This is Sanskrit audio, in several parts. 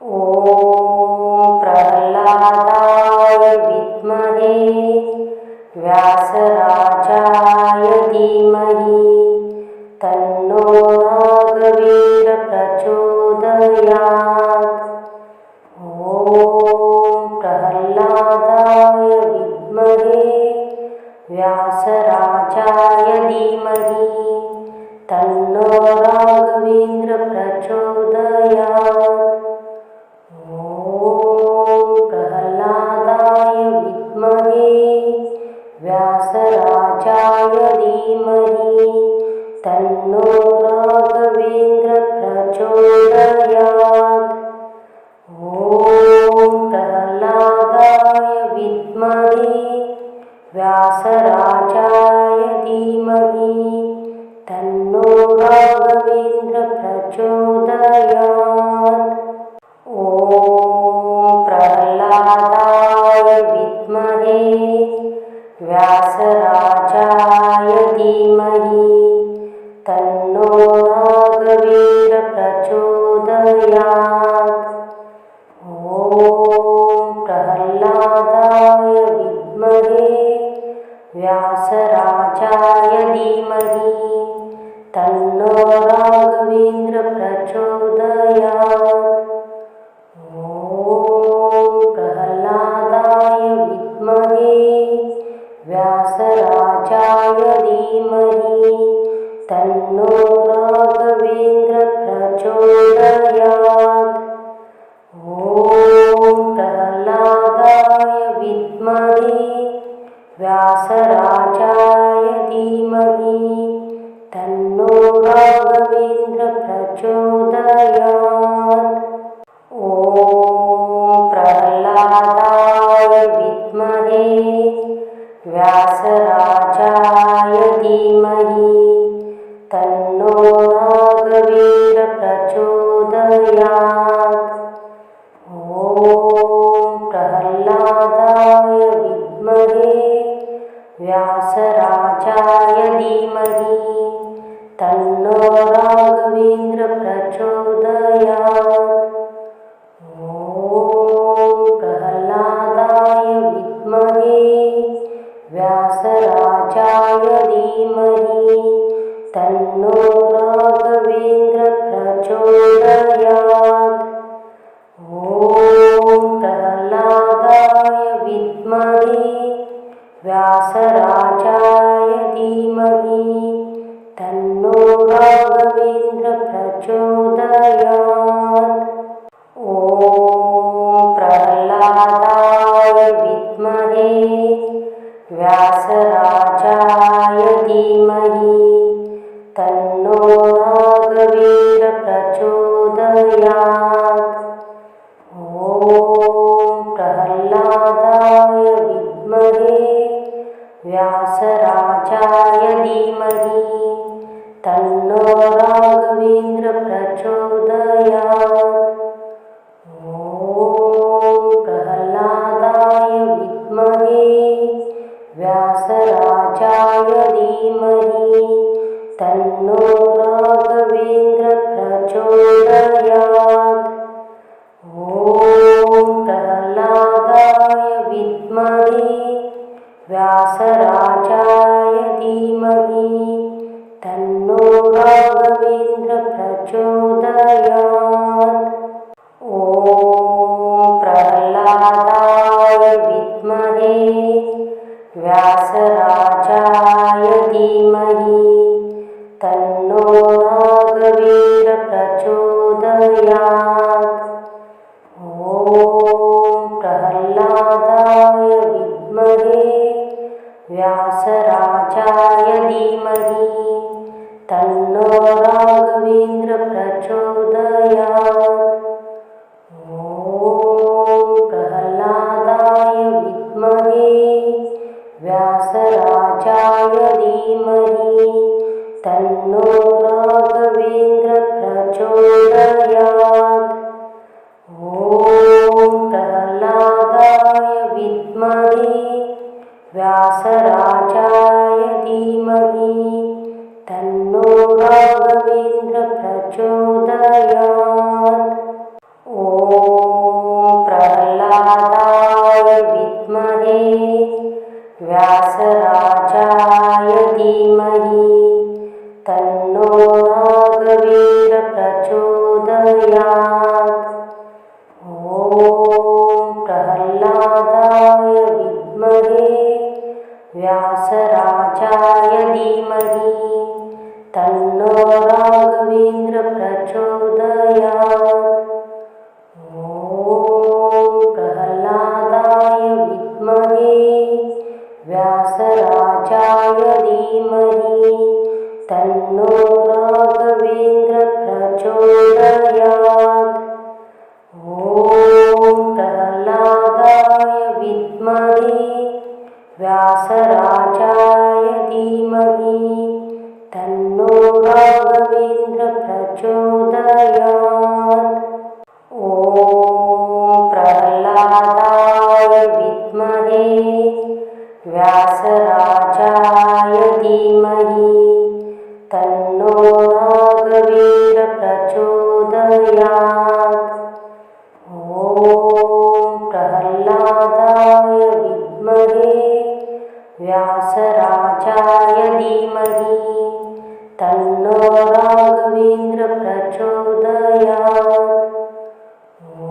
ॐ प्रह्लादाय विद्महे व्यासराजाय धीमहि तन्नो राघवेन्द्र प्रचोदयात्। ॐ प्रह्लादाय विद्महे व्यासराजाय धीमहि तन्नो राघवेन्द्र प्रचोदयात्। प्रह्लादाय विद्महे व्यासराजाय धीमहि तन्नो राघवेन्द्र प्रचोदयात्। प्रह्लादाय विद्महे व्यासराजाय धीमहि तन्नो राघवेन्द्र प्रचोदयात्। प्रह्लादाय विद्महे व्यासराजाय धीमहि तन्नो राघवेन्द्र प्रचोदयात्। प्रह्लादाय विद्महे व्यासराजाय धीमहि तन्नो राघवेन्द्र प्रचोदयात्। प्रह्लादाय विद्महे व्यासराजाय धीमहि तन्नो राघवेन्द्र प्रचोदयात्। प्रह्लादाय विद्महे व्यासराजाय धीमहि तन्नो राघवेन्द्र प्रचोदयात्। प्रह्लादाय विद्महे व्यासराजाय धीमहि तन्नो राघवेन्द्र प्रचोदयात्। प्रह्लादाय विद्महे व्यासराजाय धीमहि तन्नो राघवेन्द्र प्रचोदयात्। प्रह्लादाय विद्महे व्यासराजाय धीमहि तन्नो राघवेन्द्र प्रचोदयात्। प्रह्लादाय विद्महे व्यासराजाय धीमहि तन्नो राघवेन्द्र प्रचोदयात्। प्रह्लादाय विद्महे व्यासराजाय धीमहि तन्नो राघवेन्द्र प्रचोदयात्। प्रह्लादाय विद्महे व्यासराजाय धीमहि तन्नो राघवेन्द्र प्रचोदयात्। प्रह्लादाय विद्महे व्यासराजाय धीमहि तन्नो राघवेन्द्र प्रचोदयात्। ॐ प्रह्लादाय विद्महे व्यासराजाय धीमहि तन्नो राघवेन्द्र प्रचोदयात्। ॐ प्रह्लादाय विद्महे व्यासराजाय धीमहि तन्नो राघवेन्द्र प्रचोदयात्। ॐ प्रह्लादाय विद्महे व्यासराजाय धीमहि तन्नो राघवेन्द्र प्रचोदयात्। ॐ प्रह्लादाय विद्महे व्यासराजाय धीमहि तन्नो राघवेन्द्र प्रचोदयात्। ॐ प्रह्लादाय विद्महे व्यासराजाय धीमहि तन्नो राघवेन्द्र प्रचोदयात्। ॐ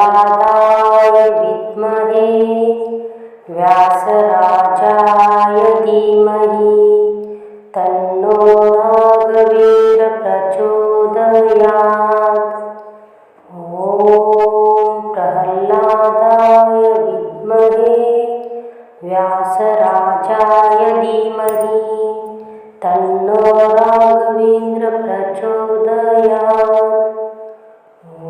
प्रह्लादाय विद्महे व्यासराजाय धीमहि तन्नो राघवेन्द्र प्रचोदयात्। ॐ प्रह्लादाय विद्महे व्यासराजाय धीमहि तन्नो राघवेन्द्र प्रचोदयात्। ॐ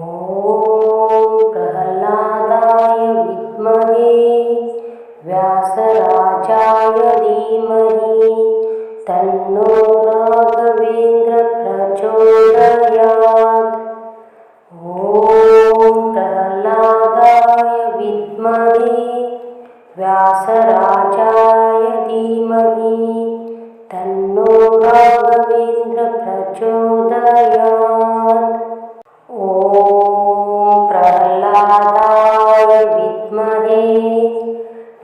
प्रह्लादाय विद्महे व्यासराजाय धीमहि तन्नो राघवेन्द्र प्रचोदयात्। ॐ प्रह्लादाय विद्महे व्यासराजाय धीमहि तन्नो राघवेन्द्र प्रचोदयात्। ॐ प्रह्लादाय विद्महे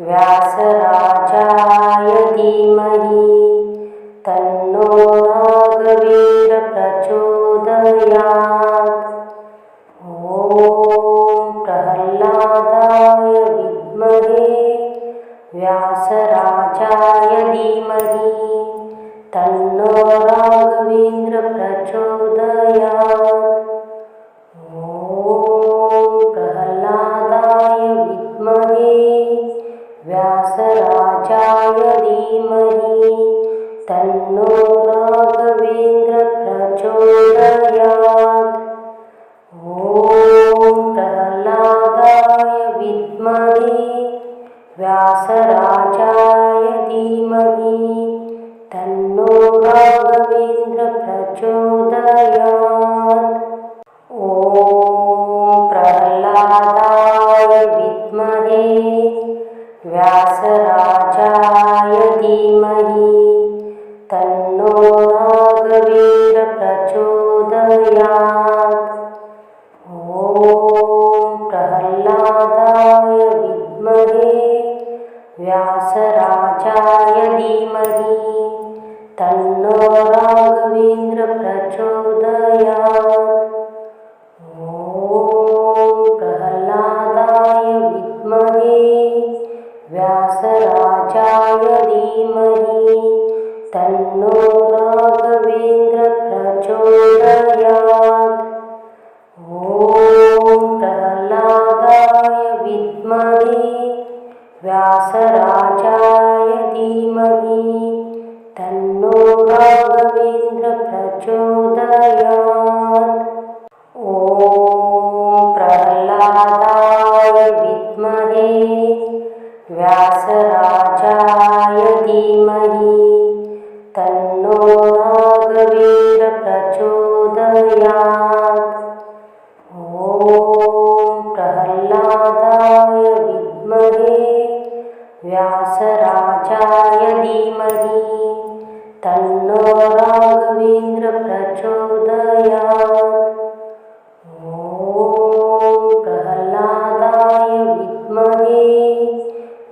व्यासराजाय धीमहि तन्नो राघवेन्द्र प्रचोदयात्। ॐ प्रह्लादाय विद्महे व्यासराजाय धीमहि तन्नो राघवेन्द्र प्रचोदयात्। ॐ प्रह्लादाय विद्महे व्यासराजाय धीमहि तन्नो राघवेन्द्र प्रचोदयात्। ॐ प्रह्लादाय विद्महे व्यासराजाय धीमहि तन्नो राघवेन्द्र प्रचोदयात्। ॐ प्रह्लादाय विद्महे व्यासराजाय धीमहि तन्नो राघवेन्द्र प्रचोदयात्। ॐ प्रह्लादाय विद्महे व्यासराजाय धीमहि तन्नो राघवेन्द्र प्रचोदयात्। ॐ प्रह्लादाय विद्महे व्यासराजाय धीमहि तन्नो राघवेन्द्र प्रचोदयात्। ॐ प्रह्लादाय विद्महे व्यासराजाय धीमहि तन्नो राघवेन्द्र प्रचोदयात्। ॐ प्रह्लादाय विद्महे व्यासराजाय धीमहि तन्नो राघवेन्द्र प्रचोदयात्। ॐ प्रह्लादाय विद्महे व्यासराजाय धीमहि तन्नो राघवेन्द्र प्रचोदयात्। ॐ प्रह्लादाय विद्महे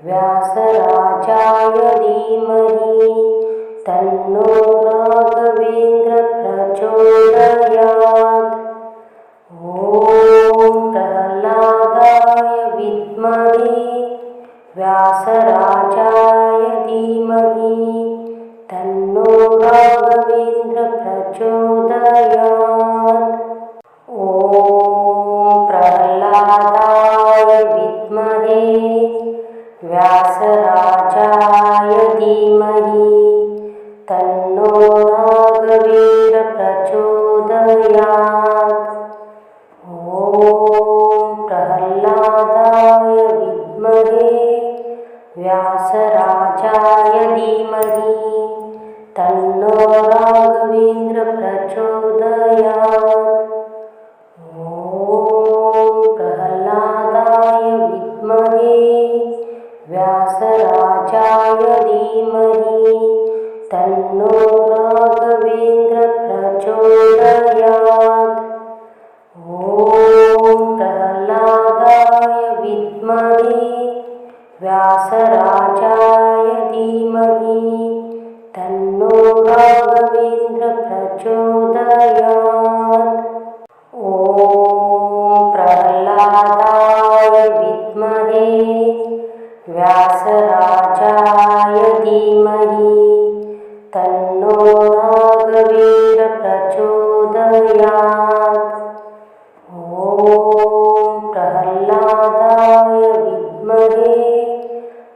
व्यासराजाय धीमहि तन्नो राघवेन्द्र प्रचोदयात्। ॐ प्रह्लादाय विद्महे व्यासराजाय धीमहि तन्नो राघवेन्द्र प्रचोदयात्। ॐ प्रह्लादाय विद्महे व्यासराजाय धीमहि तन्नो राघवेन्द्र प्रचोदयात्। ॐ प्रह्लादाय विद्महे व्यासराजाय प्रह्लादाय विद्महे व्यासराजाय धीमहि तन्नो राघवेन्द्र प्रचोदयात्। ॐ प्रह्लादाय विद्महे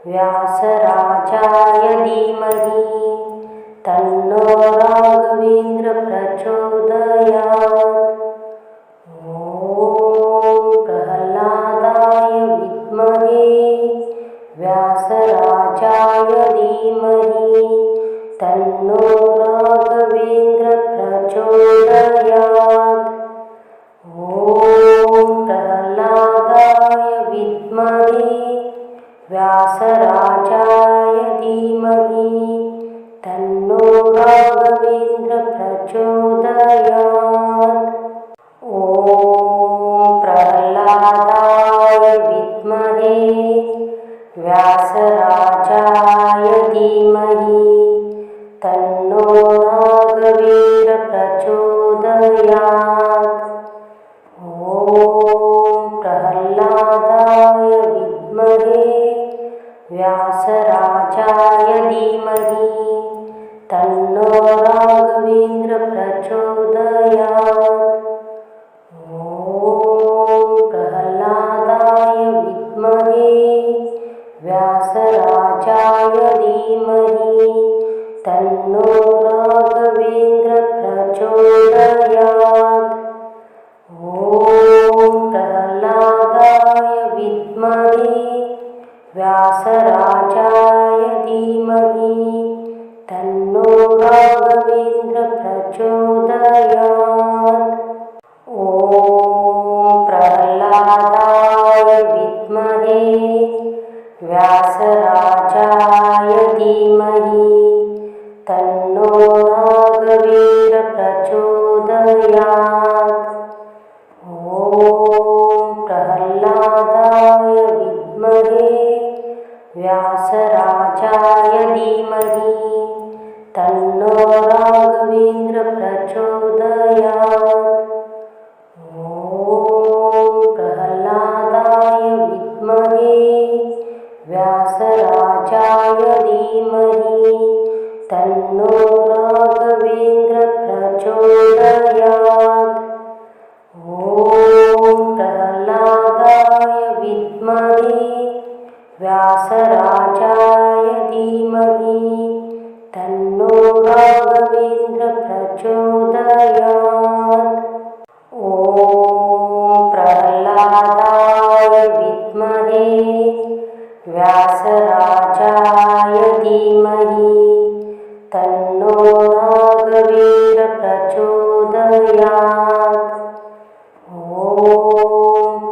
व्यासराजाय धीमहि तन्नो राघवेन्द्र प्रचोदयात्। ॐ प्रह्लादाय विद्महे व्यासराजाय धीमहि तन्नो राघवेन्द्र प्रचोदयात्। ॐ प्रह्लादाय विद्महे व्यासराजाय धीमहि तन्नो राघवेन्द्र प्रचोदयात्। ॐ प्रह्लादाय विद्महे व्यासराजाय धीमहि तन्नो राघवेन्द्र प्रचोदयात्। ॐ प्रह्लादाय विद्महे व्यासराजाय धीमहि तन्नो राघवेन्द्र प्रचोदयात्। ॐ प्रह्लादाय विद्महे व्यासराजाय धीमहि तन्नो राघवेन्द्र प्रचोदयात्। ॐ प्रह्लादाय विद्महे व्यासराजाय धीमहि तन्नो राघवेन्द्र प्रचोदयात्। ॐ प्रह्लादाय विद्महे व्यासराजाय धीमहि तन्नो राघवेन्द्र प्रचोदयात्। ॐ प्रह्लादाय विद्महे व्यासराजाय धीमहि तन्नो राघवेन्द्र प्रचोदयात्। ॐ प्रह्लादाय विद्महे व्यासराजाय धीमहि तन्नो राघवेन्द्र प्रचोदयात्। ॐ प्रह्लादाय विद्महे व्यासराजाय धीमहि तन्नो राघवेन्द्र प्रचोदयात्। ॐ प्रह्लादाय विद्महे व्यासराजाय धीमहि तन्नो राघवेन्द्र प्रचोदयात्। ॐ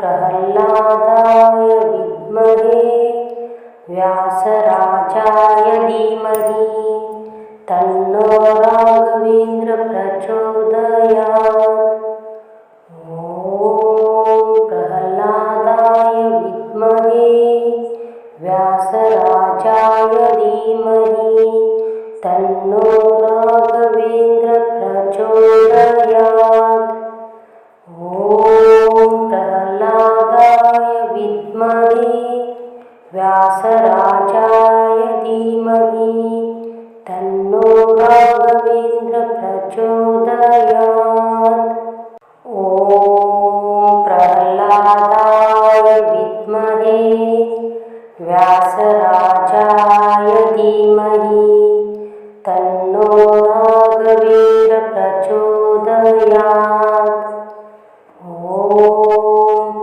प्रह्लादाय विद्महे व्यासराजाय धीमहि तन्नो राघवेन्द्र प्रचोदयात्। ॐ प्रह्लादाय विद्महे व्यासराजाय धीमहि तन्नो राघवेन्द्र प्रचोदयात्। ॐ प्रह्लादाय विद्महे व्यासराजाय धीमहि तन्नो राघवेन्द्र प्रचोदयात्। ॐ प्रह्लादाय विद्महे व्यासराजाय धीमहि तन्नो राघवेन्द्र प्रचोदयात्। ॐ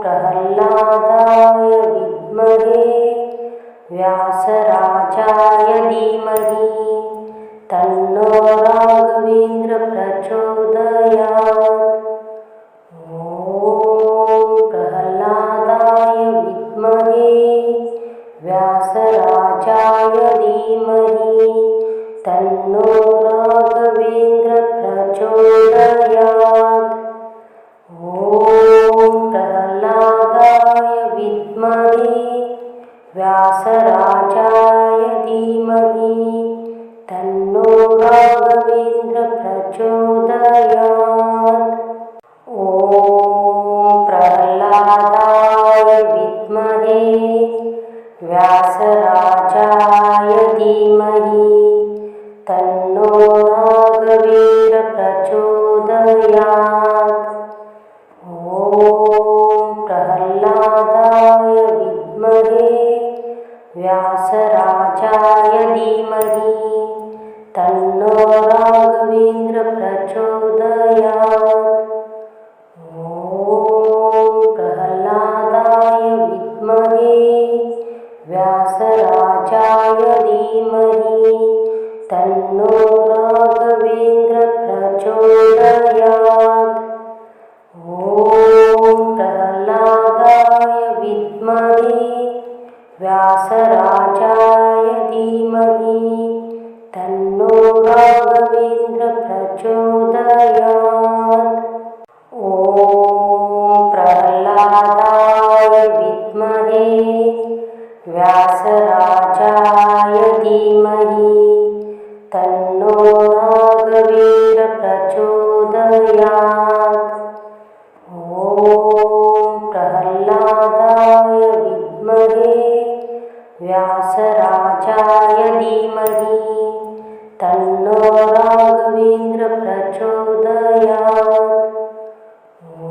प्रह्लादाय विद्महे व्यासराजाय धीमहि तन्नो राघवेन्द्र प्रचोदयात्। ॐ प्रह्लादाय विद्महे व्यासराजाय धीमहि तन्नो राघवेन्द्र प्रचोदयात्। ॐ प्रह्लादाय विद्महे व्यासराजाय धीमहि तन्नो राघवेन्द्र प्रचोदयात्। ॐ प्रह्लादाय व्यासराजाय धीमहि तन्नो राघवेन्द्र प्रचोदयात्। ॐ प्रह्लादाय विद्महे व्यासराजाय धीमहि तन्नो राघवेन्द्र प्रचोदयात्। ॐ प्रह्लादाय विद्महे व्यासराजाय धीमहि तन्नो राघवेन्द्र प्रचोदयात्। ॐ प्रह्लादाय विद्महे व्यासराजाय धीमहि तन्नो राघवेन्द्र प्रचोदयात्। ॐ प्रह्लादाय विद्महे व्यासराजाय धीमहि तन्नो राघवेन्द्र प्रचोदयात्। ॐ प्रह्लादाय विद्महे व्यासराजाय धीमहि तन्नो राघवेन्द्र प्रचोदयात्। ॐ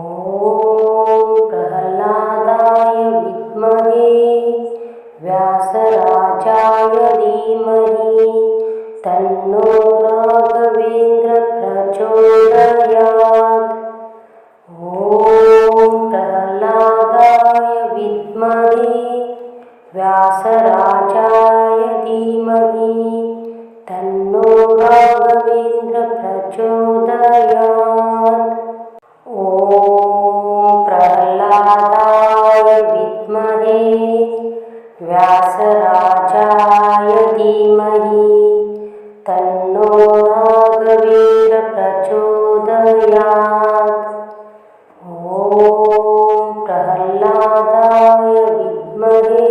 प्रह्लादाय विद्महे व्यासराजाय धीमहि तन्नो राघवेन्द्र प्रचोदयात्। ॐ प्रह्लादाय विद्महे व्यासराजाय धीमहि तन्नो राघवेन्द्र प्रचोदयात्। ॐ प्रह्लादाय विद्महे व्यासराजाय धीमहि तन्नो राघवेन्द्र प्रचोदयात्। ॐ प्रह्लादाय विद्महे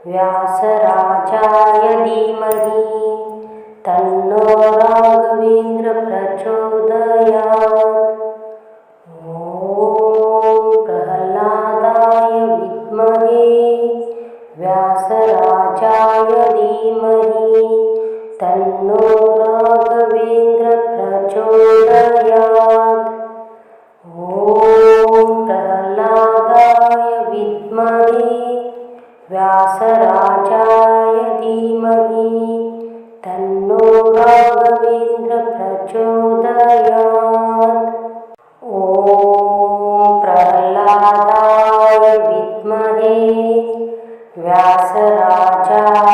व्यासराजाय धीमहि तन्नो राघवेन्द्र प्रचोदयात्। ॐ प्रह्लादाय विद्महे व्यासराजाय धीमहि तन्नो राघवेन्द्र प्रचोदयात्। ॐ प्रह्लादाय विद्महे व्यासराजाय धीमहि तन्नो राघवेन्द्र प्रचोदयात्। ॐ प्रह्लादाय विद्महे व्यासराजाय